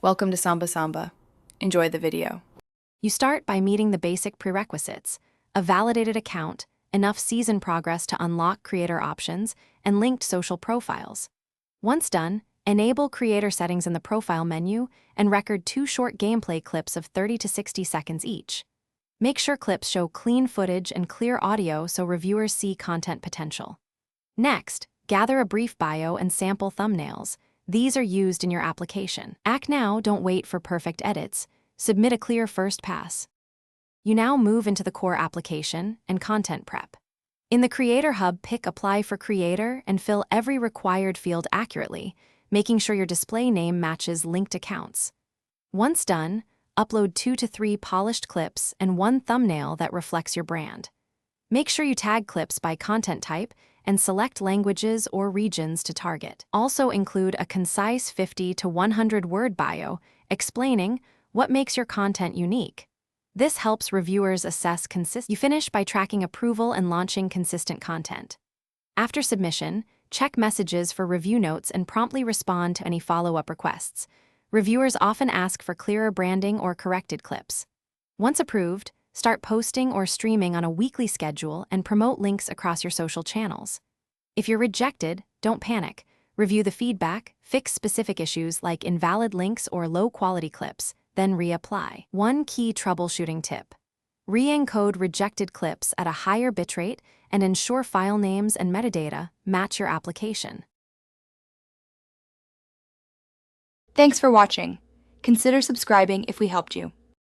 Welcome to Samba Samba. Enjoy the video. You start by meeting the basic prerequisites: a validated account, enough season progress to unlock creator options, and linked social profiles. Once done, enable creator settings in the profile menu and record 2 short gameplay clips of 30 to 60 seconds each. Make sure clips show clean footage and clear audio so reviewers see content potential. Next, gather a brief bio and sample thumbnails. These are used in your application. Act now, don't wait for perfect edits. Submit a clear first pass. You now move into the core application and content prep. In the Creator Hub, pick Apply for Creator and fill every required field accurately, making sure your display name matches linked accounts. Once done, upload 2 to 3 polished clips and 1 thumbnail that reflects your brand. Make sure you tag clips by content type and select languages or regions to target. Also include a concise 50 to 100 word bio explaining what makes your content unique. This helps reviewers assess consistency. You finish by tracking approval and launching consistent content. After submission, check messages for review notes and promptly respond to any follow-up requests. Reviewers often ask for clearer branding or corrected clips. Once approved, start posting or streaming on a weekly schedule and promote links across your social channels. If you're rejected, don't panic. Review the feedback, fix specific issues like invalid links or low-quality clips, then reapply. One key troubleshooting tip: re-encode rejected clips at a higher bitrate and ensure file names and metadata match your application. Thanks for watching. Consider subscribing if we helped you.